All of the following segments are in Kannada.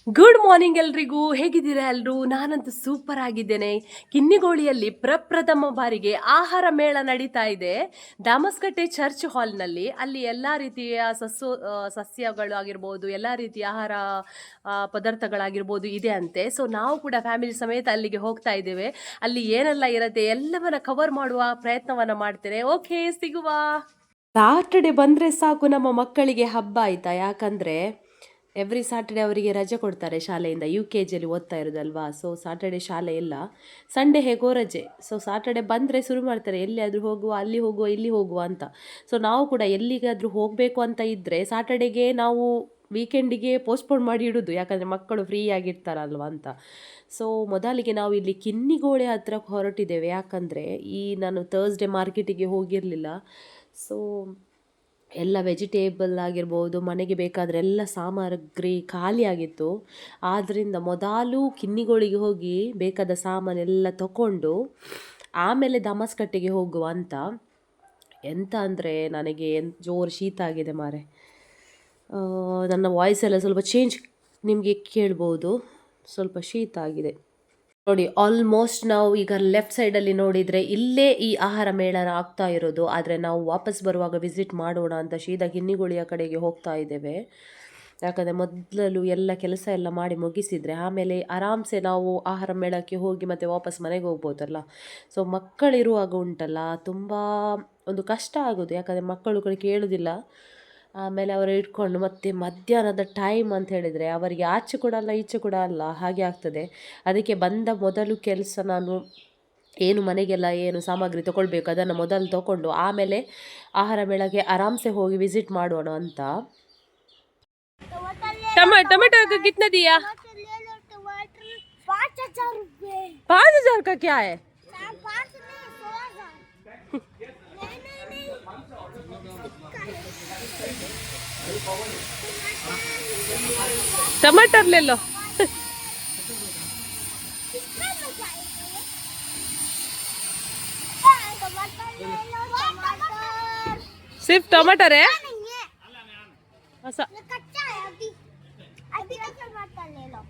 ಗುಡ್ ಮಾರ್ನಿಂಗ್ ಎಲ್ರಿಗೂ. ಹೇಗಿದ್ದೀರಾ ಎಲ್ಲರೂ? ನಾನಂತೂ ಸೂಪರ್ ಆಗಿದ್ದೇನೆ. ಕಿನ್ನಿಗೋಳಿಯಲ್ಲಿ ಪ್ರಪ್ರಥಮ ಬಾರಿಗೆ ಆಹಾರ ಮೇಳ ನಡೀತಾ ಇದೆ ದಾಮಸ್ಕಟ್ಟೆ ಚರ್ಚ್ ಹಾಲ್ನಲ್ಲಿ. ಅಲ್ಲಿ ಎಲ್ಲ ರೀತಿಯ ಸಸ್ಯಗಳು ಆಗಿರ್ಬೋದು, ಎಲ್ಲ ರೀತಿಯ ಆಹಾರ ಪದಾರ್ಥಗಳಾಗಿರ್ಬೋದು ಇದೆ ಅಂತೆ. ಸೊ ನಾವು ಕೂಡ ಫ್ಯಾಮಿಲಿ ಸಮೇತ ಅಲ್ಲಿಗೆ ಹೋಗ್ತಾ ಇದ್ದೇವೆ. ಅಲ್ಲಿ ಏನೆಲ್ಲ ಇರುತ್ತೆ ಎಲ್ಲವನ್ನ ಕವರ್ ಮಾಡುವ ಪ್ರಯತ್ನವನ್ನ ಮಾಡ್ತೇನೆ. ಓಕೆ, ಸಿಗುವ. ಸಾಟರ್ಡೆ ಬಂದರೆ ಸಾಕು, ನಮ್ಮ ಮಕ್ಕಳಿಗೆ ಹಬ್ಬ ಆಯಿತಾ. ಯಾಕಂದರೆ ಎವ್ರಿ ಸಾಟರ್ಡೆ ಅವರಿಗೆ ರಜೆ ಕೊಡ್ತಾರೆ ಶಾಲೆಯಿಂದ. UKGಯಲ್ಲಿ ಓದ್ತಾ ಇರೋದಲ್ವಾ. ಸೊ ಸಾಟರ್ಡೆ ಶಾಲೆ ಇಲ್ಲ, ಸಂಡೇ ಹೇಗೋ ರಜೆ. ಸೊ ಸಾಟರ್ಡೆ ಬಂದರೆ ಶುರು ಮಾಡ್ತಾರೆ, ಎಲ್ಲಿಯಾದರೂ ಹೋಗುವ, ಅಲ್ಲಿ ಹೋಗುವ, ಇಲ್ಲಿ ಹೋಗುವ ಅಂತ. ಸೊ ನಾವು ಕೂಡ ಎಲ್ಲಿಗಾದರೂ ಹೋಗಬೇಕು ಅಂತ ಇದ್ದರೆ ಸಾಟರ್ಡೆಗೆ ನಾವು ವೀಕೆಂಡಿಗೆ ಪೋಸ್ಟ್ಪೋನ್ ಮಾಡಿ ಇಡೋದು, ಯಾಕಂದರೆ ಮಕ್ಕಳು ಫ್ರೀ ಆಗಿರ್ತಾರಲ್ವ ಅಂತ. ಸೊ ಮೊದಲಿಗೆ ನಾವು ಇಲ್ಲಿ ಕಿನ್ನಿಗೋಳೆ ಹತ್ರ ಹೊರಟಿದ್ದೇವೆ. ಯಾಕಂದರೆ ನಾನು ಥರ್ಸ್ಡೇ ಮಾರ್ಕೆಟಿಗೆ ಹೋಗಿರಲಿಲ್ಲ. ಸೊ ಎಲ್ಲ ವೆಜಿಟೇಬಲ್ ಆಗಿರ್ಬೋದು, ಮನೆಗೆ ಬೇಕಾದರೆ ಎಲ್ಲ ಸಾಮಗ್ರಿ ಖಾಲಿಯಾಗಿತ್ತು. ಆದ್ದರಿಂದ ಮೊದಲು ಕಿನ್ನಿಗೋಳಿಗೆ ಹೋಗಿ ಬೇಕಾದ ಸಾಮಾನೆಲ್ಲ ತಗೊಂಡು ಆಮೇಲೆ ದಮಸ್ಕಟ್ಟೆಗೆ ಹೋಗುವ ಅಂತ. ಎಂತ ಅಂದರೆ ನನಗೆ ಜೋರು ಶೀತ ಆಗಿದೆ ಮಾರೆ. ನನ್ನ ವಾಯ್ಸ್ ಎಲ್ಲ ಸ್ವಲ್ಪ ಚೇಂಜ್ ನಿಮಗೆ ಕೇಳ್ಬೋದು, ಸ್ವಲ್ಪ ಶೀತ ಆಗಿದೆ ನೋಡಿ. ಆಲ್ಮೋಸ್ಟ್ ನಾವು ಈಗ ಲೆಫ್ಟ್ ಸೈಡಲ್ಲಿ ನೋಡಿದರೆ ಇಲ್ಲೇ ಈ ಆಹಾರ ಮೇಳ ಆಗ್ತಾ ಇರೋದು. ಆದರೆ ನಾವು ವಾಪಸ್ ಬರುವಾಗ ವಿಸಿಟ್ ಮಾಡೋಣ ಅಂತ ಸೀದಾ ಕಿನ್ನಿಗೋಳಿಯ ಕಡೆಗೆ ಹೋಗ್ತಾ ಇದ್ದೇವೆ. ಯಾಕಂದರೆ ಮೊದಲು ಎಲ್ಲ ಕೆಲಸ ಎಲ್ಲ ಮಾಡಿ ಮುಗಿಸಿದರೆ ಆಮೇಲೆ ಆರಾಮ್ಸೆ ನಾವು ಆಹಾರ ಮೇಳಕ್ಕೆ ಹೋಗಿ ಮತ್ತೆ ವಾಪಸ್ ಮನೆಗೆ ಹೋಗ್ಬೋದಲ್ಲ. ಸೊ ಮಕ್ಕಳಿರುವಾಗ ಉಂಟಲ್ಲ ತುಂಬ ಒಂದು ಕಷ್ಟ ಆಗೋದು, ಯಾಕಂದರೆ ಮಕ್ಕಳು ಕೂಡ ಕೇಳೋದಿಲ್ಲ. ಆಮೇಲೆ ಅವರು ಇಟ್ಕೊಂಡು ಮತ್ತೆ ಮಧ್ಯಾಹ್ನದ ಟೈಮ್ ಅಂತ ಹೇಳಿದರೆ ಅವರಿಗೆ ಆಚೆ ಕೂಡ ಅಲ್ಲ ಈಚೆ ಕೂಡ ಅಲ್ಲ, ಹಾಗೆ ಆಗ್ತದೆ. ಅದಕ್ಕೆ ಬಂದ ಮೊದಲು ಕೆಲಸ ನಾನು ಏನು ಮನೆಗೆಲ್ಲ ಏನು ಸಾಮಗ್ರಿ ತೊಗೊಳ್ಬೇಕು ಅದನ್ನು ಮೊದಲು ತೊಗೊಂಡು ಆಮೇಲೆ ಆಹಾರ ಮೇಳಕ್ಕೆ ಆರಾಮ್ಸೆ ಹೋಗಿ ವಿಸಿಟ್ ಮಾಡೋಣ ಅಂತ. टमाटर का कितना दिया? 5,000 का क्या है? टमाटर ले लो. सिर्फ टमाटर है? ऐसा कच्चा है अभी का टमाटर ले लो.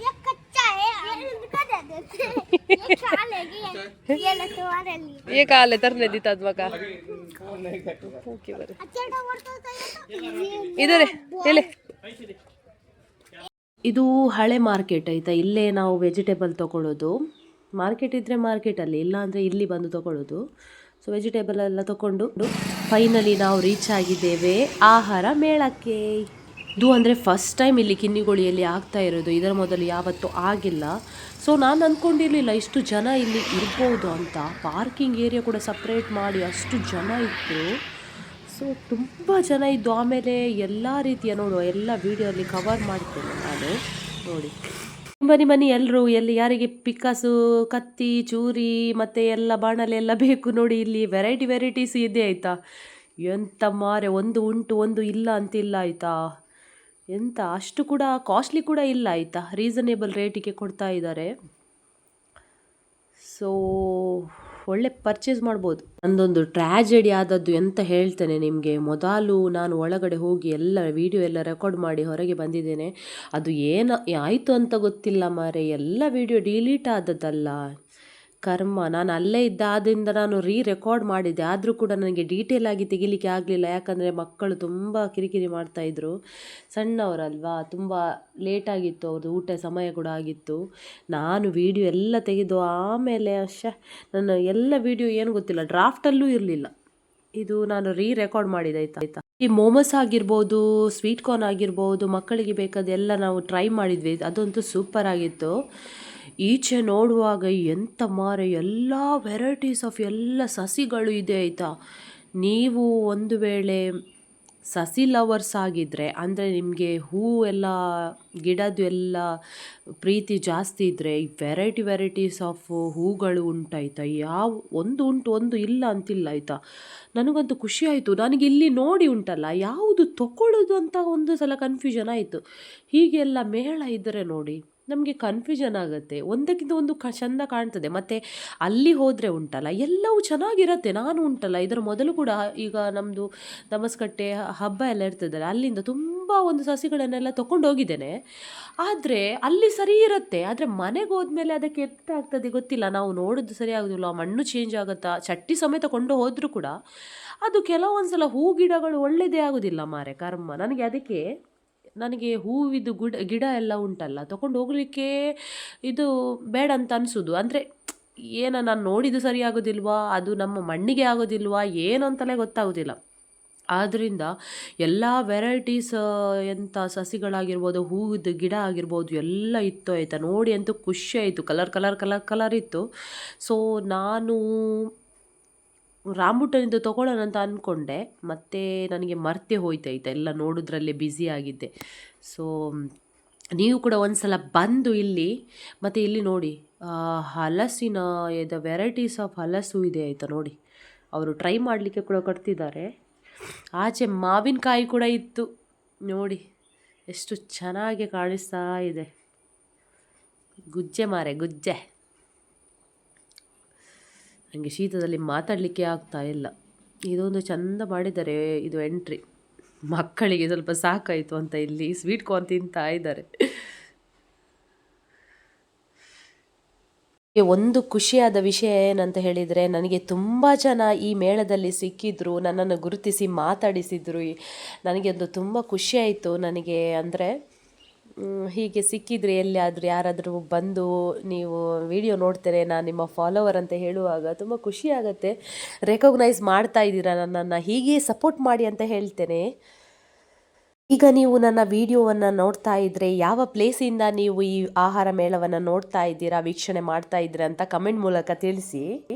ये कच्चा है, ये दे देते. ये खा लेगी, ये ले तुम्हारे लिए. ये खा ले, तरने देता बका. ओके बरे. अच्छा टमाटर चाहिए इधर ले ले. ಇದು ಹಳೆ ಮಾರ್ಕೆಟ್ ಆಯಿತಾ. ಇಲ್ಲೇ ನಾವು ವೆಜಿಟೇಬಲ್ ತೊಗೊಳ್ಳೋದು. ಮಾರ್ಕೆಟ್ ಇದ್ದರೆ ಮಾರ್ಕೆಟಲ್ಲಿ, ಇಲ್ಲ ಅಂದರೆ ಇಲ್ಲಿ ಬಂದು ತೊಗೊಳ್ಳೋದು. ಸೊ ವೆಜಿಟೇಬಲ್ ಎಲ್ಲ ತೊಗೊಂಡು ಫೈನಲಿ ನಾವು ರೀಚ್ ಆಗಿದ್ದೇವೆ ಆಹಾರ ಮೇಳಕ್ಕೆ. ಇದು ಅಂದರೆ ಫಸ್ಟ್ ಟೈಮ್ ಇಲ್ಲಿ ಕಿನ್ನಿಗೋಳಿಯಲ್ಲಿ ಆಗ್ತಾ ಇರೋದು, ಇದರ ಮೊದಲು ಯಾವತ್ತೂ ಆಗಿಲ್ಲ. ಸೊ ನಾನು ಅಂದ್ಕೊಂಡಿರಲಿಲ್ಲ ಇಷ್ಟು ಜನ ಇಲ್ಲಿ ಇರ್ಬೋದು ಅಂತ. ಪಾರ್ಕಿಂಗ್ ಏರಿಯಾ ಕೂಡ ಸಪ್ರೇಟ್ ಮಾಡಿ ಅಷ್ಟು ಜನ ಇದ್ದರು. ಸೊ ತುಂಬ ಜನ ಇದ್ದು. ಆಮೇಲೆ ಎಲ್ಲ ರೀತಿಯ ನೋಡುವ ಎಲ್ಲ ವೀಡಿಯೋಲ್ಲಿ ಕವರ್ ಮಾಡ್ತೇನೆ ನಾನು ನೋಡಿ. ಬನ್ನಿ ಎಲ್ಲರೂ, ಎಲ್ಲಿ ಯಾರಿಗೆ ಪಿಕ್ಕಾಸು, ಕತ್ತಿ, ಚೂರಿ ಮತ್ತು ಎಲ್ಲ ಬಾಣಲೆ ಎಲ್ಲ ಬೇಕು ನೋಡಿ. ಇಲ್ಲಿ ವೆರೈಟೀಸ್ ಇದೆ ಆಯಿತಾ. ಎಂತ ಮಾರೆ, ಒಂದು ಉಂಟು ಒಂದು ಇಲ್ಲ ಅಂತಿಲ್ಲ ಆಯಿತಾ. ಎಂತ ಅಷ್ಟು ಕೂಡ ಕಾಸ್ಟ್ಲಿ ಕೂಡ ಇಲ್ಲ ಆಯಿತಾ, ರೀಸನೇಬಲ್ ರೇಟಿಗೆ ಕೊಡ್ತಾ ಇದ್ದಾರೆ. ಸೊ ಒಳ್ಳೆ ಪರ್ಚೇಸ್ ಮಾಡ್ಬೋದು. ನಂದೊಂದು ಟ್ರ್ಯಾಜಡಿ ಆದದ್ದು ಎಂತ ಹೇಳ್ತೇನೆ ನಿಮಗೆ. ಮೊದಲು ನಾನು ಒಳಗಡೆ ಹೋಗಿ ಎಲ್ಲ ವೀಡಿಯೋ ಎಲ್ಲ ರೆಕಾರ್ಡ್ ಮಾಡಿ ಹೊರಗೆ ಬಂದಿದ್ದೇನೆ. ಅದು ಏನು ಆಯಿತು ಅಂತ ಗೊತ್ತಿಲ್ಲ ಮಾರೆ, ಎಲ್ಲ ವೀಡಿಯೋ ಡಿಲೀಟ್ ಆದದ್ದಲ್ಲ ಕರ್ಮ. ನಾನು ಅಲ್ಲೇ ಇದ್ದಾದ್ರಿಂದ ನಾನು ರೆಕಾರ್ಡ್ ಮಾಡಿದ್ದೆ, ಆದರೂ ಕೂಡ ನನಗೆ ಡೀಟೇಲ್ ಆಗಿ ತೆಗಿಲಿಕ್ಕೆ ಆಗಲಿಲ್ಲ. ಯಾಕಂದರೆ ಮಕ್ಕಳು ತುಂಬ ಕಿರಿಕಿರಿ ಮಾಡ್ತಾಯಿದ್ರು, ಸಣ್ಣವರಲ್ವಾ, ತುಂಬ ಲೇಟಾಗಿತ್ತು, ಅವ್ರದ್ದು ಊಟ ಸಮಯ ಕೂಡ ಆಗಿತ್ತು. ನಾನು ವೀಡಿಯೋ ಎಲ್ಲ ತೆಗೆದು ಆಮೇಲೆ ನನ್ನ ಎಲ್ಲ ವೀಡಿಯೋ ಏನು ಗೊತ್ತಿಲ್ಲ, ಡ್ರಾಫ್ಟಲ್ಲೂ ಇರಲಿಲ್ಲ. ಇದು ನಾನು ರೆಕಾರ್ಡ್ ಮಾಡಿದೆ ಆಯಿತಾ. ಈ ಮೋಮೋಸ್ ಆಗಿರ್ಬೋದು, ಸ್ವೀಟ್ ಕಾರ್ನ್ ಆಗಿರ್ಬೋದು, ಮಕ್ಕಳಿಗೆ ಬೇಕಾದ ಎಲ್ಲ ನಾವು ಟ್ರೈ ಮಾಡಿದ್ವಿ. ಅದಂತೂ ಸೂಪರ್ ಆಗಿತ್ತು. ಈಚೆ ನೋಡುವಾಗ ಎಂತ ಮಾರೆ, ಎಲ್ಲ ವೆರೈಟೀಸ್ ಆಫ್ ಎಲ್ಲ ಸಸಿಗಳು ಇದೆ ಆಯಿತಾ. ನೀವು ಒಂದು ವೇಳೆ ಸಸಿ ಲವರ್ಸ್ ಆಗಿದ್ದರೆ, ಅಂದರೆ ನಿಮಗೆ ಹೂ ಎಲ್ಲ ಗಿಡದ್ದು ಎಲ್ಲ ಪ್ರೀತಿ ಜಾಸ್ತಿ ಇದ್ದರೆ, ವೆರೈಟೀಸ್ ಆಫ್ ಹೂಗಳು ಉಂಟಾಯ್ತಾ. ಯಾವ ಒಂದು ಉಂಟು ಒಂದು ಇಲ್ಲ ಅಂತಿಲ್ಲ ಆಯಿತಾ. ನನಗಂತೂ ಖುಷಿ ಆಯಿತು. ನನಗೆ ಇಲ್ಲಿ ನೋಡಿ ಉಂಟಲ್ಲ ಯಾವುದು ತಗೊಳ್ಳೋದು ಅಂತ ಒಂದು ಸಲ ಕನ್ಫ್ಯೂಷನ್ ಆಯಿತು. ಹೀಗೆಲ್ಲ ಮೇಳ ಇದ್ದರೆ ನೋಡಿ ನಮಗೆ ಕನ್ಫ್ಯೂಷನ್ ಆಗುತ್ತೆ. ಒಂದಕ್ಕಿಂತ ಒಂದು ಚೆಂದ ಕಾಣ್ತದೆ. ಮತ್ತು ಅಲ್ಲಿ ಹೋದರೆ ಉಂಟಲ್ಲ ಎಲ್ಲವೂ ಚೆನ್ನಾಗಿರತ್ತೆ. ನಾನು ಉಂಟಲ್ಲ ಇದರ ಮೊದಲು ಕೂಡ ಈಗ ನಮ್ಮದು ದಮಸ್ಕಟ್ಟೆ ಹಬ್ಬ ಎಲ್ಲ ಇರ್ತದಲ್ಲ, ಅಲ್ಲಿಂದ ತುಂಬ ಒಂದು ಸಸಿಗಳನ್ನೆಲ್ಲ ತಗೊಂಡು ಹೋಗಿದ್ದೇನೆ. ಆದರೆ ಅಲ್ಲಿ ಸರಿ ಇರುತ್ತೆ. ಆದರೆ ಮನೆಗೆ ಹೋದ್ಮೇಲೆ ಅದಕ್ಕೆ ಆಗ್ತದೆ ಗೊತ್ತಿಲ್ಲ. ನಾವು ನೋಡೋದು ಸರಿ ಆಗೋದಿಲ್ಲ, ಮಣ್ಣು ಚೇಂಜ್ ಆಗುತ್ತಾ, ಚಟ್ಟಿ ಸಮೇತ ಕೊಂಡು ಹೋದರೂ ಕೂಡ ಅದು ಕೆಲವೊಂದು ಸಲ ಹೂ ಗಿಡಗಳು ಒಳ್ಳೆಯದೇ ಆಗೋದಿಲ್ಲ ಮಾರೆ ಕರ್ಮ. ನನಗೆ ಹೂವಿದ್ದು ಗಿಡ ಎಲ್ಲ ಉಂಟಲ್ಲ ತಗೊಂಡು ಹೋಗಲಿಕ್ಕೆ ಇದು ಬೇಡ ಅಂತ ಅನಿಸೋದು. ಅಂದರೆ ನಾನು ನೋಡಿದ್ದು ಸರಿ ಆಗೋದಿಲ್ವಾ, ಅದು ನಮ್ಮ ಮಣ್ಣಿಗೆ ಆಗೋದಿಲ್ವಾ ಏನು ಅಂತಲೇ ಗೊತ್ತಾಗೋದಿಲ್ಲ. ಆದ್ದರಿಂದ ಎಲ್ಲ ವೆರೈಟೀಸ್ ಎಂಥ ಸಸಿಗಳಾಗಿರ್ಬೋದು, ಹೂವಿದ್ದು ಗಿಡ ಆಗಿರ್ಬೋದು ಎಲ್ಲ ಇತ್ತು ಆಯಿತಾ. ನೋಡಿ ಅಂತೂ ಖುಷಿ ಆಯಿತು. ಕಲರ್ ಇತ್ತು. ಸೊ ನಾನು ರಾಂಬುಟನಿಂದ ತೊಗೊಳ್ಳೋಣ ಅಂತ ಅಂದ್ಕೊಂಡೆ, ಮತ್ತು ನನಗೆ ಮರ್ತೇ ಹೋಯ್ತಾಯ್ತಾ, ಎಲ್ಲ ನೋಡೋದ್ರಲ್ಲೇ ಬ್ಯುಸಿ ಆಗಿದ್ದೆ. ಸೊ ನೀವು ಕೂಡ ಒಂದು ಸಲ ಬಂದು ಇಲ್ಲಿ, ಮತ್ತು ಇಲ್ಲಿ ನೋಡಿ ಹಲಸಿನ ವೆರೈಟೀಸ್ ಆಫ್ ಹಲಸು ಇದೆ ಆಯಿತಾ. ನೋಡಿ ಅವರು ಟ್ರೈ ಮಾಡಲಿಕ್ಕೆ ಕೂಡ ಕೊಡ್ತಿದ್ದಾರೆ. ಆಚೆ ಮಾವಿನಕಾಯಿ ಕೂಡ ಇತ್ತು ನೋಡಿ, ಎಷ್ಟು ಚೆನ್ನಾಗಿ ಕಾಣಿಸ್ತಾ ಇದೆ. ಗುಜ್ಜೆ ಮಾರೆ ಗುಜ್ಜೆ. ನನಗೆ ಶೀತದಲ್ಲಿ ಮಾತಾಡಲಿಕ್ಕೆ ಆಗ್ತಾ ಇಲ್ಲ. ಇದೊಂದು ಚೆಂದ ಮಾಡಿದ್ದಾರೆ ಇದು ಎಂಟ್ರಿ. ಮಕ್ಕಳಿಗೆ ಸ್ವಲ್ಪ ಸಾಕಾಯಿತು ಅಂತ ಇಲ್ಲಿ ಸ್ವೀಟ್ ಕಾರ್ನ್ ತಿಂತಾ ಇದ್ದಾರೆ. ಒಂದು ಖುಷಿಯಾದ ವಿಷಯ ಏನಂತ ಹೇಳಿದರೆ, ನನಗೆ ತುಂಬ ಜನ ಈ ಮೇಳದಲ್ಲಿ ಸಿಕ್ಕಿದ್ರು, ನನ್ನನ್ನು ಗುರುತಿಸಿ ಮಾತಾಡಿಸಿದ್ರು. ನನಗೆ ಒಂದು ತುಂಬ ಖುಷಿಯಾಯಿತು ನನಗೆ. ಅಂದರೆ ಹೀಗೆ ಸಿಕ್ಕಿದರೆ ಎಲ್ಲಿಯಾದರೂ ಯಾರಾದರೂ ಬಂದು ನೀವು ವಿಡಿಯೋ ನೋಡ್ತೇನೆ, ನಾನು ನಿಮ್ಮ ಫಾಲೋವರ್ ಅಂತ ಹೇಳುವಾಗ ತುಂಬ ಖುಷಿಯಾಗತ್ತೆ. ರೆಕಗ್ನೈಸ್ ಮಾಡ್ತಾ ಇದ್ದೀರಾ ನನ್ನನ್ನು, ಹೀಗೆ ಸಪೋರ್ಟ್ ಮಾಡಿ ಅಂತ ಹೇಳ್ತೇನೆ. ಈಗ ನೀವು ನನ್ನ ವಿಡಿಯೋವನ್ನು ನೋಡ್ತಾ ಇದ್ದರೆ ಯಾವ ಪ್ಲೇಸಿಂದ ನೀವು ಈ ಆಹಾರ ಮೇಳವನ್ನು ನೋಡ್ತಾ ಇದ್ದೀರಾ, ವೀಕ್ಷಣೆ ಮಾಡ್ತಾ ಇದ್ದೀರಾ ಅಂತ ಕಮೆಂಟ್ ಮೂಲಕ ತಿಳಿಸಿ.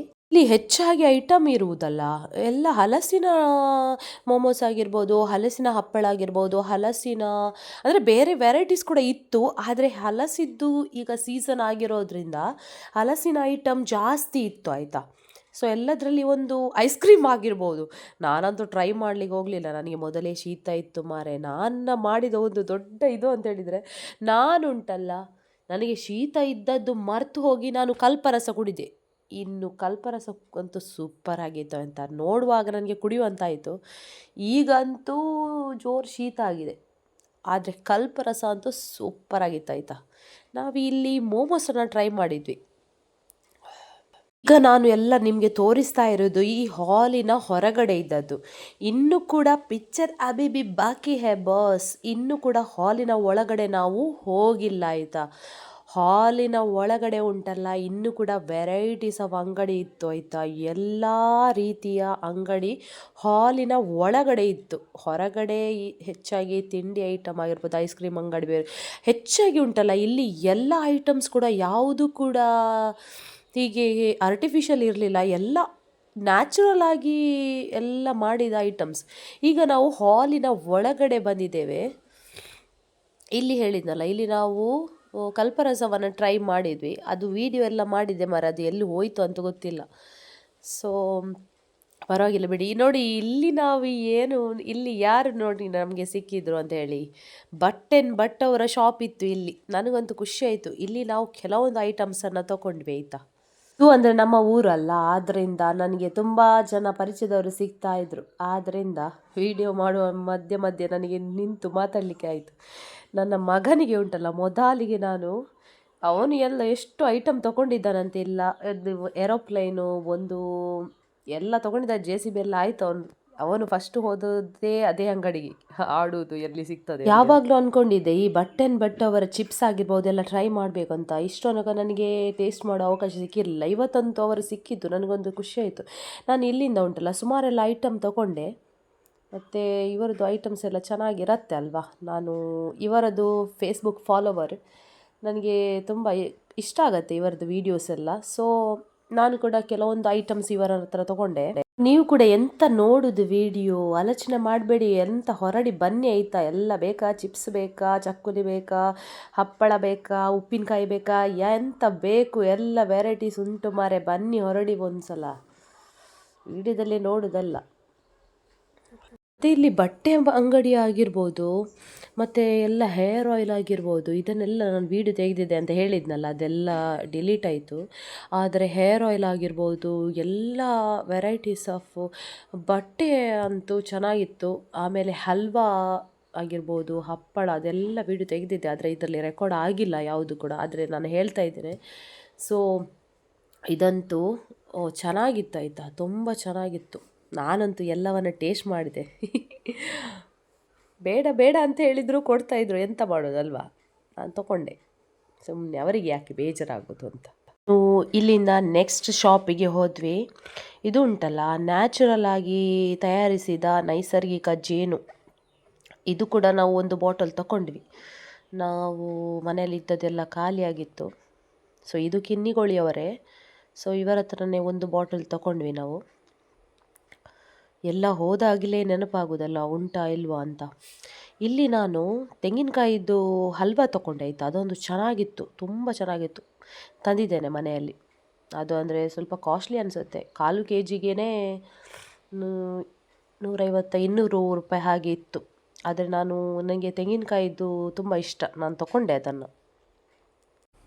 ಇಲ್ಲಿ ಹೆಚ್ಚಾಗಿ ಐಟಮ್ ಇರುವುದಲ್ಲ, ಎಲ್ಲ ಹಲಸಿನ ಮೊಮೋಸ್ ಆಗಿರ್ಬೋದು, ಹಲಸಿನ ಹಪ್ಪಳ ಆಗಿರ್ಬೋದು, ಹಲಸಿನ ಅಂದರೆ ಬೇರೆ ವೆರೈಟೀಸ್ ಕೂಡ ಇತ್ತು. ಆದರೆ ಹಲಸಿದ್ದು ಈಗ ಸೀಸನ್ ಆಗಿರೋದ್ರಿಂದ ಹಲಸಿನ ಐಟಮ್ ಜಾಸ್ತಿ ಇತ್ತು ಆಯಿತಾ. ಸೊ ಎಲ್ಲದರಲ್ಲಿ ಒಂದು ಐಸ್ ಕ್ರೀಮ್ ಆಗಿರ್ಬೋದು. ನಾನಂತೂ ಟ್ರೈ ಮಾಡ್ಲಿಕ್ಕೆ ಹೋಗಲಿಲ್ಲ, ನನಗೆ ಮೊದಲೇ ಶೀತ ಇತ್ತು ಮಾರೆ. ನಾನು ಮಾಡಿದ ಒಂದು ದೊಡ್ಡ ಇದು ಅಂತ ಹೇಳಿದರೆ, ನಾನುಂಟಲ್ಲ ನನಗೆ ಶೀತ ಇದ್ದದ್ದು ಮರೆತು ಹೋಗಿ ನಾನು ಕಲ್ಪರಸ ಕುಡಿದೆ. ಇನ್ನು ಕಲ್ಪರಸ ಅಂತೂ ಸೂಪರ್ ಆಗಿತ್ತು ಅಂತ ನೋಡುವಾಗ ನನಗೆ ಕುಡಿಯುವಂತಾಯಿತು. ಈಗಂತೂ ಜೋರು ಶೀತ ಆಗಿದೆ. ಆದರೆ ಕಲ್ಪರಸ ಅಂತೂ ಸೂಪರ್ ಆಗಿತ್ತು ಆಯಿತಾ. ನಾವು ಇಲ್ಲಿ ಮೋಮೋಸನ್ನು ಟ್ರೈ ಮಾಡಿದ್ವಿ. ಈಗ ನಾನು ಎಲ್ಲ ನಿಮಗೆ ತೋರಿಸ್ತಾ ಇರೋದು ಈ ಹಾಲಿನ ಹೊರಗಡೆ ಇದ್ದದ್ದು. ಇನ್ನೂ ಕೂಡ ಪಿಕ್ಚರ್ ಅಭಿ ಭಿ ಬಾಕಿ ಹೇ ಬಾಸ್. ಇನ್ನೂ ಕೂಡ ಹಾಲಿನ ಒಳಗಡೆ ನಾವು ಹೋಗಿಲ್ಲ ಆಯಿತಾ. ಹಾಲಿನ ಒಳಗಡೆ ಉಂಟಲ್ಲ, ಇನ್ನೂ ಕೂಡ ವೆರೈಟೀಸ್ ಆಫ್ ಅಂಗಡಿ ಇತ್ತು ಆಯಿತಾ. ಎಲ್ಲ ರೀತಿಯ ಅಂಗಡಿ ಹಾಲಿನ ಒಳಗಡೆ ಇತ್ತು. ಹೊರಗಡೆ ಹೆಚ್ಚಾಗಿ ತಿಂಡಿ ಐಟಮ್ ಆಗಿರ್ಬೋದು, ಐಸ್ ಕ್ರೀಮ್ ಅಂಗಡಿ ಬೇರೆ ಹೆಚ್ಚಾಗಿ ಉಂಟಲ್ಲ. ಇಲ್ಲಿ ಎಲ್ಲ ಐಟಮ್ಸ್ ಕೂಡ ಯಾವುದು ಕೂಡ ಹೀಗೆ ಆರ್ಟಿಫಿಷಿಯಲ್ ಇರಲಿಲ್ಲ, ಎಲ್ಲ ನ್ಯಾಚುರಲ್ ಆಗಿ ಎಲ್ಲ ಮಾಡಿದ ಐಟಮ್ಸ್. ಈಗ ನಾವು ಹಾಲಿನ ಒಳಗಡೆ ಬಂದಿದ್ದೇವೆ. ಇಲ್ಲಿ ಹೇಳಿದ್ನಲ್ಲ, ಇಲ್ಲಿ ನಾವು ಕಲ್ಪರಸವನ್ನು ಟ್ರೈ ಮಾಡಿದ್ವಿ. ಅದು ವಿಡಿಯೋ ಎಲ್ಲ ಮಾಡಿದ್ದೆ ಮರ, ಅದು ಎಲ್ಲಿ ಹೋಯಿತು ಅಂತ ಗೊತ್ತಿಲ್ಲ. ಸೊ ಪರವಾಗಿಲ್ಲ ಬಿಡಿ. ನೋಡಿ ಇಲ್ಲಿ ನಾವು ಇಲ್ಲಿ ಯಾರು ನೋಡಿ ನಮಗೆ ಸಿಕ್ಕಿದ್ರು ಅಂತ ಹೇಳಿ, ಭಟ್ ಅವರ ಶಾಪ್ ಇತ್ತು ಇಲ್ಲಿ. ನನಗಂತೂ ಖುಷಿ ಆಯಿತು. ಇಲ್ಲಿ ನಾವು ಕೆಲವೊಂದು ಐಟಮ್ಸನ್ನು ತೊಗೊಂಡ್ವಿ ಆಯಿತಾ. ಇದು ಅಂದರೆ ನಮ್ಮ ಊರಲ್ಲ, ಆದ್ದರಿಂದ ನನಗೆ ತುಂಬ ಜನ ಪರಿಚಯದವರು ಸಿಗ್ತಾ ಇದ್ರು. ಆದ್ದರಿಂದ ವಿಡಿಯೋ ಮಾಡುವ ಮಧ್ಯೆ ನನಗೆ ನಿಂತು ಮಾತಾಡಲಿಕ್ಕೆ ಆಯಿತು. ನನ್ನ ಮಗನಿಗೆ ಉಂಟಲ್ಲ, ಮೊದಲಿಗೆ ಅವನು ಎಲ್ಲ ಎಷ್ಟು ಐಟಮ್ ತೊಗೊಂಡಿದ್ದಾನಂತೆಲ್ಲ, ಅದು ಏರೋಪ್ಲೇನು ಒಂದು ಎಲ್ಲ ತೊಗೊಂಡಿದ್ದ, JCB ಎಲ್ಲ ಆಯಿತು. ಅವನು ಫಸ್ಟ್ ಹೋದದ್ದೇ ಅದೇ ಅಂಗಡಿಗೆ, ಆಡುವುದು ಎಲ್ಲಿ ಸಿಗ್ತದೆ. ಯಾವಾಗಲೂ ಅಂದ್ಕೊಂಡಿದ್ದೆ ಈ ಭಟ್ ಅವರ ಚಿಪ್ಸ್ ಆಗಿರ್ಬೋದು ಎಲ್ಲ ಟ್ರೈ ಮಾಡಬೇಕು ಅಂತ. ಇಷ್ಟೊನಕ ನನಗೆ ಟೇಸ್ಟ್ ಮಾಡೋ ಅವಕಾಶ ಸಿಕ್ಕಿರಲಿಲ್ಲ. ಇವತ್ತಂತೂ ಅವರು ಸಿಕ್ಕಿದ್ದು, ನನಗೊಂದು ಖುಷಿ ಆಯಿತು. ನಾನು ಇಲ್ಲಿಂದ ಉಂಟಲ್ಲ ಸುಮಾರೆಲ್ಲ ಐಟಮ್ ತೊಗೊಂಡೆ. ಮತ್ತು ಇವರದ್ದು ಐಟಮ್ಸ್ ಎಲ್ಲ ಚೆನ್ನಾಗಿರತ್ತೆ ಅಲ್ವಾ. ನಾನು ಇವರದ್ದು ಫೇಸ್ಬುಕ್ ಫಾಲೋವರ್, ನನಗೆ ತುಂಬ ಇಷ್ಟ ಆಗುತ್ತೆ ಇವರದ್ದು ವೀಡಿಯೋಸ್ ಎಲ್ಲ. ಸೊ ನಾನು ಕೂಡ ಕೆಲವೊಂದು ಐಟಮ್ಸ್ ಇವರ ಹತ್ರ ತೊಗೊಂಡೆ. ನೀವು ಕೂಡ ಎಂತ ನೋಡುದು ವಿಡಿಯೋ ಆಲೋಚನೆ ಮಾಡಬೇಡಿ, ಎಂತ ಹೊರಡಿ ಬನ್ನಿ ಆಯಿತಾ. ಎಲ್ಲ ಬೇಕಾ, ಚಿಪ್ಸ್ ಬೇಕಾ, ಚಕ್ಕುಲಿ ಬೇಕಾ, ಹಪ್ಪಳ ಬೇಕಾ, ಉಪ್ಪಿನಕಾಯಿ ಬೇಕಾ, ಎಂತ ಬೇಕು ಎಲ್ಲ ವೆರೈಟೀಸ್ ಉಂಟು ಮಾರೆ. ಬನ್ನಿ ಹೊರಡಿ ಒಂದು ಸಲ, ವಿಡಿಯೋದಲ್ಲಿ ನೋಡೋದಲ್ಲ. ಮತ್ತು ಇಲ್ಲಿ ಬಟ್ಟೆ ಅಂಗಡಿ ಆಗಿರ್ಬೋದು, ಮತ್ತು ಎಲ್ಲ ಹೇರ್ ಆಯಿಲ್ ಆಗಿರ್ಬೋದು, ಇದನ್ನೆಲ್ಲ ನಾನು ವೀಡಿಯೋ ತೆಗೆದಿದ್ದೆ ಅಂತ ಹೇಳಿದ್ನಲ್ಲ, ಅದೆಲ್ಲ ಡಿಲೀಟ್ ಆಯಿತು. ಆದರೆ ಹೇರ್ ಆಯಿಲ್ ಆಗಿರ್ಬೋದು, ಎಲ್ಲ ವೆರೈಟೀಸ್ ಆಫ್ ಬಟ್ಟೆ ಅಂತೂ ಚೆನ್ನಾಗಿತ್ತು. ಆಮೇಲೆ ಹಲ್ವಾ ಆಗಿರ್ಬೋದು, ಹಪ್ಪಳ, ಅದೆಲ್ಲ ವೀಡಿಯೋ ತೆಗೆದಿದ್ದೆ. ಆದರೆ ಇದರಲ್ಲಿ ರೆಕಾರ್ಡ್ ಆಗಿಲ್ಲ ಯಾವುದು ಕೂಡ, ಆದರೆ ನಾನು ಹೇಳ್ತಾ ಇದ್ದೇನೆ. ಸೊ ಇದಂತೂ ಚೆನ್ನಾಗಿತ್ತು ಆಯಿತಾ, ತುಂಬ ಚೆನ್ನಾಗಿತ್ತು. ನಾನಂತೂ ಎಲ್ಲವನ್ನು ಟೇಸ್ಟ್ ಮಾಡಿದೆ. ಬೇಡ ಬೇಡ ಅಂತ ಹೇಳಿದ್ರು ಕೊಡ್ತಾಯಿದ್ರು, ಎಂತ ಮಾಡೋದಲ್ವಾ, ನಾನು ತಗೊಂಡೆ. ಸುಮ್ಮನೆ ಅವರಿಗೆ ಯಾಕೆ ಬೇಜಾರಾಗೋದು ಅಂತ. ಇಲ್ಲಿಂದ ನೆಕ್ಸ್ಟ್ ಶಾಪಿಗೆ ಹೋದ್ವಿ. ಇದು ಉಂಟಲ್ಲ, ನ್ಯಾಚುರಲ್ ಆಗಿ ತಯಾರಿಸಿದ ನೈಸರ್ಗಿಕ ಜೇನು, ಇದು ಕೂಡ ನಾವು ಒಂದು ಬಾಟಲ್ ತಗೊಂಡ್ವಿ. ನಾವು ಮನೆಯಲ್ಲಿ ಇದ್ದದೆಲ್ಲ ಖಾಲಿಯಾಗಿತ್ತು. ಸೊ ಇದು ಕಿನ್ನಿಗೋಳಿಯವರೇ. ಸೊ ಇವರ ಹತ್ರನೇ ಒಂದು ಬಾಟಲ್ ತಗೊಂಡ್ವಿ ನಾವು. ಎಲ್ಲ ಹೋದಾಗಲೇ ನೆನಪಾಗೋದಲ್ಲ ಉಂಟಾ ಇಲ್ವಾ ಅಂತ. ಇಲ್ಲಿ ನಾನು ತೆಂಗಿನಕಾಯಿದ್ದು ಹಲ್ವಾ ತೊಗೊಂಡೆ ಆಯಿತಾ, ಅದೊಂದು ಚೆನ್ನಾಗಿತ್ತು, ತುಂಬ ಚೆನ್ನಾಗಿತ್ತು. ತಂದಿದ್ದೇನೆ ಮನೆಯಲ್ಲಿ. ಅದು ಅಂದರೆ ಸ್ವಲ್ಪ ಕಾಸ್ಟ್ಲಿ ಅನಿಸುತ್ತೆ, 1/4 kgಗೆ 150-200 ರೂಪಾಯಿ ಹಾಗೆ ಇತ್ತು. ಆದರೆ ನನಗೆ ತೆಂಗಿನಕಾಯಿದ್ದು ತುಂಬ ಇಷ್ಟ, ನಾನು ತಗೊಂಡೆ ಅದನ್ನು.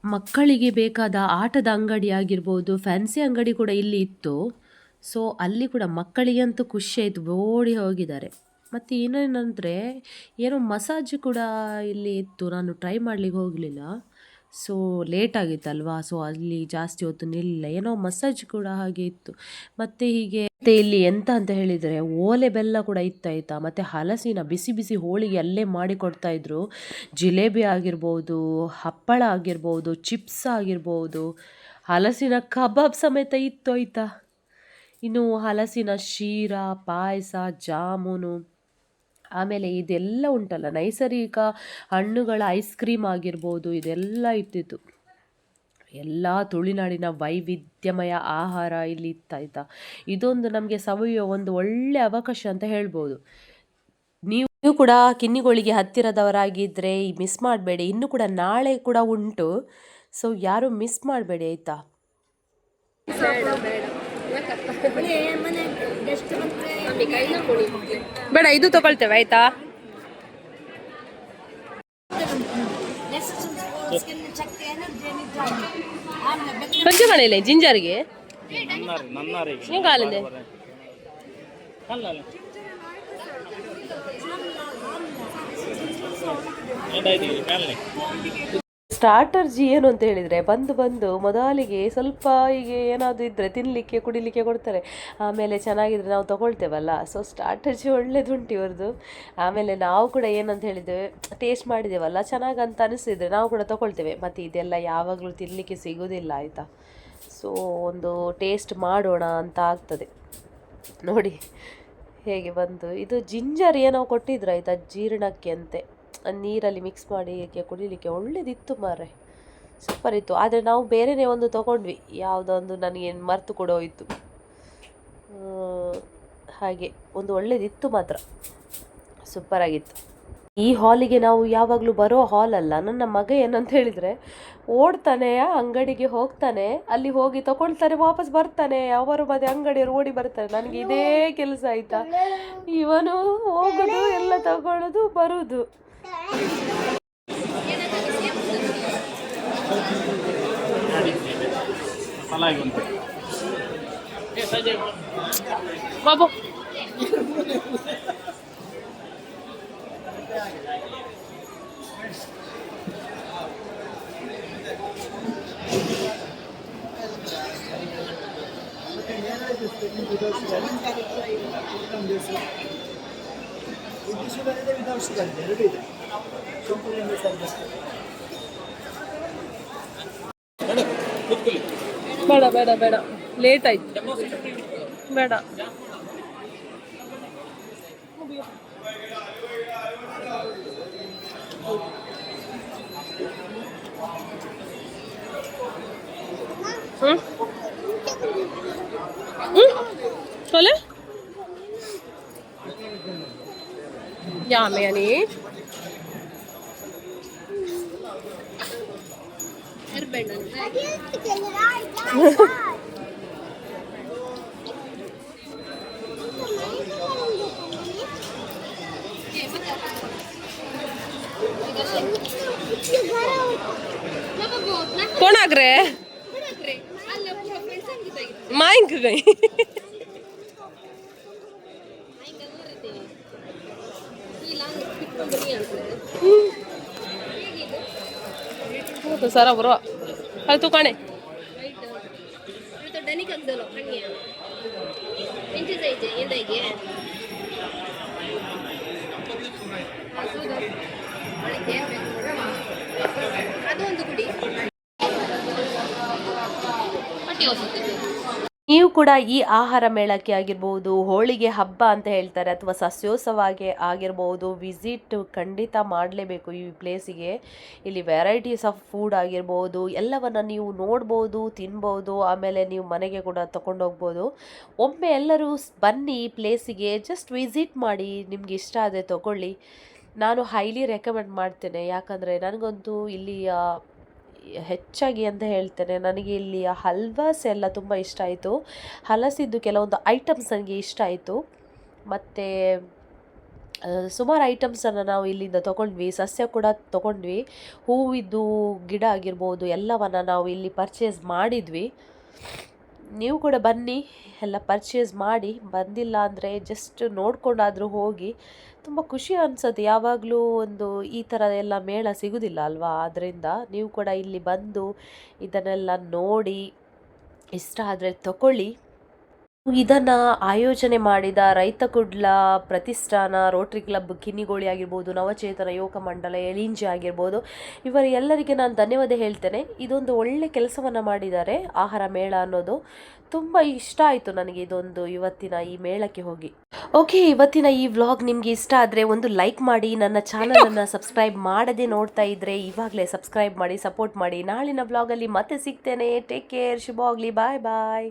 ಮಕ್ಕಳಿಗೆ ಬೇಕಾದ ಆಟದ ಅಂಗಡಿ ಆಗಿರ್ಬೋದು, ಫ್ಯಾನ್ಸಿ ಅಂಗಡಿ ಕೂಡ ಇಲ್ಲಿ ಇತ್ತು. ಸೊ ಅಲ್ಲಿ ಕೂಡ ಮಕ್ಕಳಿಗಂತೂ ಖುಷಿ ಆಯಿತು, ಓಡಿ ಹೋಗಿದ್ದಾರೆ. ಮತ್ತು ಏನೇನಂದರೆ ಏನೋ ಮಸಾಜ್ ಕೂಡ ಇಲ್ಲಿ ಇತ್ತು, ನಾನು ಟ್ರೈ ಮಾಡಲಿಕ್ಕೆ ಹೋಗಲಿಲ್ಲ. ಸೊ ಲೇಟ್ ಆಗಿತ್ತಲ್ವಾ, ಸೊ ಅಲ್ಲಿ ಜಾಸ್ತಿ ಹೊತ್ತು ನಿಲ್ಲಿಲ್ಲ. ಏನೋ ಮಸಾಜ್ ಕೂಡ ಹಾಗೆ ಇತ್ತು. ಮತ್ತು ಹೀಗೆ ಇಲ್ಲಿ ಎಂತ ಅಂತ ಹೇಳಿದರೆ ಓಲೆ ಬೆಲ್ಲ ಕೂಡ ಇತ್ತಾಯ್ತಾ. ಮತ್ತು ಹಲಸಿನ ಬಿಸಿ ಬಿಸಿ ಹೋಳಿಗೆ ಅಲ್ಲೇ ಮಾಡಿ ಕೊಡ್ತಾಯಿದ್ರು. ಜಿಲೇಬಿ ಆಗಿರ್ಬೋದು, ಹಪ್ಪಳ ಆಗಿರ್ಬೋದು, ಚಿಪ್ಸ್ ಆಗಿರ್ಬೋದು, ಹಲಸಿನ ಕಬಾಬ್ ಸಮೇತ ಇತ್ತು ಆಯಿತಾ. ಇನ್ನು ಹಲಸಿನ ಶೀರಾ, ಪಾಯಸ, ಜಾಮೂನು, ಆಮೇಲೆ ಇದೆಲ್ಲ ಉಂಟಲ್ಲ ನೈಸರ್ಗಿಕ ಹಣ್ಣುಗಳ ಐಸ್ ಕ್ರೀಮ್ ಆಗಿರ್ಬೋದು, ಇದೆಲ್ಲ ಇರ್ತಿತ್ತು. ಎಲ್ಲ ತುಳುನಾಡಿನ ವೈವಿಧ್ಯಮಯ ಆಹಾರ ಇಲ್ಲಿ ಇತ್ತಾಯ್ತಾ. ಇದೊಂದು ನಮಗೆ ಸವಿಯುವ ಒಂದು ಒಳ್ಳೆಯ ಅವಕಾಶ ಅಂತ ಹೇಳ್ಬೋದು. ನೀವು ಕೂಡ ಕಿನ್ನಿಗೋಳಿಗೆ ಹತ್ತಿರದವರಾಗಿದ್ದರೆ ಮಿಸ್ ಮಾಡಬೇಡಿ. ಇನ್ನು ಕೂಡ ನಾಳೆ ಕೂಡ ಉಂಟು, ಸೊ ಯಾರು ಮಿಸ್ ಮಾಡಬೇಡಿ ಆಯಿತಾ. ಬೇಡ, ಇದು ತಗೊಳ್ತೇವೆ ಆಯ್ತಾ. ಪಂಚಮಳೆಯಲ್ಲ ಜಿಂಜರ್ಗೆ ಕಾಲಿಂದೆ ಸ್ಟಾರ್ಟರ್ಜಿ ಏನು ಅಂತ ಹೇಳಿದರೆ ಬಂದು ಮೊದಲಿಗೆ ಸ್ವಲ್ಪ ಈಗ ಏನಾದರೂ ಇದ್ದರೆ ತಿನ್ನಲಿಕ್ಕೆ ಕುಡಿಲಿಕ್ಕೆ ಕೊಡ್ತಾರೆ. ಆಮೇಲೆ ಚೆನ್ನಾಗಿದ್ರೆ ನಾವು ತೊಗೊಳ್ತೇವಲ್ಲ. ಸೊ ಸ್ಟಾರ್ಟರ್ಜಿ ಒಳ್ಳೇದುಂಟು ಇವ್ರದ್ದು. ಆಮೇಲೆ ನಾವು ಕೂಡ ಏನಂತ ಹೇಳಿದ್ದೇವೆ, ಟೇಸ್ಟ್ ಮಾಡಿದ್ದೇವಲ್ಲ, ಚೆನ್ನಾಗಂತ ಅನಿಸಿದರೆ ನಾವು ಕೂಡ ತೊಗೊಳ್ತೇವೆ. ಮತ್ತು ಇದೆಲ್ಲ ಯಾವಾಗಲೂ ತಿನ್ನಲಿಕ್ಕೆ ಸಿಗೋದಿಲ್ಲ ಆಯಿತಾ. ಸೊ ಒಂದು ಟೇಸ್ಟ್ ಮಾಡೋಣ ಅಂತ ಆಗ್ತದೆ. ನೋಡಿ ಹೇಗೆ ಬಂತು. ಇದು ಜಿಂಜರ್ ಏನೋ ಕೊಟ್ಟಿದ್ರು ಆಯಿತಾ, ಜೀರ್ಣಕ್ಕೆ ಅಂತೆ, ನೀರಲ್ಲಿ ಮಿಕ್ಸ್ ಮಾಡಿ ಕುಡಿಲಿಕ್ಕೆ ಒಳ್ಳೇದಿತ್ತು ಮಾರ್ರೆ, ಸೂಪರ್ ಇತ್ತು. ಆದರೆ ನಾವು ಬೇರೆಯೇ ಒಂದು ತೊಗೊಂಡ್ವಿ, ಯಾವುದೋ ಒಂದು ನನಗೇನು ಮರ್ತು ಕೂಡ ಹೋಯಿತು. ಹಾಗೆ ಒಂದು ಒಳ್ಳೇದಿತ್ತು ಮಾತ್ರ, ಸೂಪರಾಗಿತ್ತು. ಈ ಹಾಲಿಗೆ ನಾವು ಯಾವಾಗಲೂ ಬರೋ ಹಾಲ್ ಅಲ್ಲ. ನನ್ನ ಮಗ ಏನಂತ ಹೇಳಿದರೆ ಓಡ್ತಾನೆ, ಅಂಗಡಿಗೆ ಹೋಗ್ತಾನೆ, ಅಲ್ಲಿ ಹೋಗಿ ತಗೊಳ್ತಾರೆ, ವಾಪಸ್ ಬರ್ತಾನೆ, ಅವರು ಮತ್ತೆ ಅಂಗಡಿಯವರು ಓಡಿ ಬರ್ತಾರೆ. ನನಗೆ ಇದೇ ಕೆಲಸ ಆಯಿತಾ. ಇವನು ಹೋಗೋದು, ಎಲ್ಲ ತಗೊಳ್ಳೋದು, ಬರುವುದು. ಬಾಬು ಬೇಡ ಬೇಡ ಬೇಡ, ಲೇಟ್ ಆಯ್ತು, ಬೇಡ. চলে Yummy, Annie. कोणाग्रे माइंक गई सर बरो ಅಲ್ಲಿ ತೂಕಣೆ ಅದೊಂದು ಕುಡಿ ನೀವು ಕೂಡ ಈ ಆಹಾರ ಮೇಳಕ್ಕೆ ಆಗಿರ್ಬೋದು, ಹೋಳಿಗೆ ಹಬ್ಬ ಅಂತ ಹೇಳ್ತಾರೆ ಅಥವಾ ಸಸ್ಯೋತ್ಸವಕ್ಕೆ ಆಗಿರ್ಬೋದು, ವಿಸಿಟ್ ಖಂಡಿತ ಮಾಡಲೇಬೇಕು ಈ ಪ್ಲೇಸಿಗೆ. ಇಲ್ಲಿ ವೆರೈಟೀಸ್ ಆಫ್ ಫುಡ್ ಆಗಿರ್ಬೋದು ಎಲ್ಲವನ್ನು ನೀವು ನೋಡ್ಬೋದು, ತಿನ್ಬೋದು, ಆಮೇಲೆ ನೀವು ಮನೆಗೆ ಕೂಡ ತಗೊಂಡೋಗ್ಬೋದು. ಒಮ್ಮೆ ಎಲ್ಲರೂ ಬನ್ನಿ ಈ ಪ್ಲೇಸಿಗೆ, ಜಸ್ಟ್ ವಿಸಿಟ್ ಮಾಡಿ, ನಿಮ್ಗೆ ಇಷ್ಟ ಆದರೆ ತಗೊಳ್ಳಿ. ನಾನು ಹೈಲಿ ರೆಕಮೆಂಡ್ ಮಾಡ್ತೇನೆ, ಯಾಕಂದರೆ ನನಗಂತೂ ಇಲ್ಲಿಯ ಹೆಚ್ಚಾಗಿ ಅಂತ ಹೇಳ್ತೇನೆ, ನನಗೆ ಇಲ್ಲಿಯ ಹಲ್ವಾಸ್ ಎಲ್ಲ ತುಂಬ ಇಷ್ಟ ಆಯಿತು. ಹಲಸಿದ್ದು ಕೆಲವೊಂದು ಐಟಮ್ಸ್ ನನಗೆ ಇಷ್ಟ ಆಯಿತು. ಮತ್ತು ಸುಮಾರು ಐಟಮ್ಸನ್ನು ನಾವು ಇಲ್ಲಿಂದ ತೊಗೊಂಡ್ವಿ, ಸಸ್ಯ ಕೂಡ ತೊಗೊಂಡ್ವಿ. ಹೂವಿದ್ದು ಗಿಡ ಆಗಿರ್ಬೋದು ಎಲ್ಲವನ್ನು ನಾವು ಇಲ್ಲಿ ಪರ್ಚೇಸ್ ಮಾಡಿದ್ವಿ. ನೀವು ಕೂಡ ಬನ್ನಿ, ಎಲ್ಲ ಪರ್ಚೇಸ್ ಮಾಡಿ. ಬಂದಿಲ್ಲ ಅಂದರೆ ಜಸ್ಟ್ ನೋಡ್ಕೊಂಡಾದರೂ ಹೋಗಿ, ತುಂಬ ಖುಷಿ ಅನಿಸುತ್ತೆ. ಯಾವಾಗಲೂ ಒಂದು ಈ ಥರ ಎಲ್ಲ ಮೇಳ ಸಿಗೋದಿಲ್ಲ ಅಲ್ವಾ, ಆದ್ದರಿಂದ ನೀವು ಕೂಡ ಇಲ್ಲಿ ಬಂದು ಇದನ್ನೆಲ್ಲ ನೋಡಿ ಇಷ್ಟ ಆದರೆ ತಗೊಳ್ಳಿ. ಇದನ್ನು ಆಯೋಜನೆ ಮಾಡಿದ ರೈತ ಕುಡ್ಲ ಪ್ರತಿಷ್ಠಾನ, ರೋಟರಿ ಕ್ಲಬ್ ಕಿನ್ನಿಗೋಳಿ ಆಗಿರ್ಬೋದು, ನವಚೇತನ ಯುವಕ ಮಂಡಲ ಎಳಿಂಜಿ ಆಗಿರ್ಬೋದು, ಇವರೆಲ್ಲರಿಗೆ ನಾನು ಧನ್ಯವಾದ ಹೇಳ್ತೇನೆ. ಇದೊಂದು ಒಳ್ಳೆ ಕೆಲಸವನ್ನು ಮಾಡಿದ್ದಾರೆ. ಆಹಾರ ಮೇಳ ಅನ್ನೋದು ತುಂಬ ಇಷ್ಟ ಆಯಿತು ನನಗೆ ಇದೊಂದು ಇವತ್ತಿನ ಈ ಮೇಳಕ್ಕೆ ಹೋಗಿ. ಓಕೆ, ಇವತ್ತಿನ ಈ ವ್ಲಾಗ್ ನಿಮಗೆ ಇಷ್ಟ ಆದರೆ ಒಂದು ಲೈಕ್ ಮಾಡಿ. ನನ್ನ ಚಾನಲನ್ನು ಸಬ್ಸ್ಕ್ರೈಬ್ ಮಾಡದೆ ನೋಡ್ತಾ ಇದ್ದರೆ ಇವಾಗಲೇ ಸಬ್ಸ್ಕ್ರೈಬ್ ಮಾಡಿ, ಸಪೋರ್ಟ್ ಮಾಡಿ. ನಾಳಿನ ವ್ಲಾಗಲ್ಲಿ ಮತ್ತೆ ಸಿಗ್ತೇನೆ. ಟೇಕ್ ಕೇರ್, ಶುಭವಾಗಲಿ, ಬಾಯ್ ಬಾಯ್.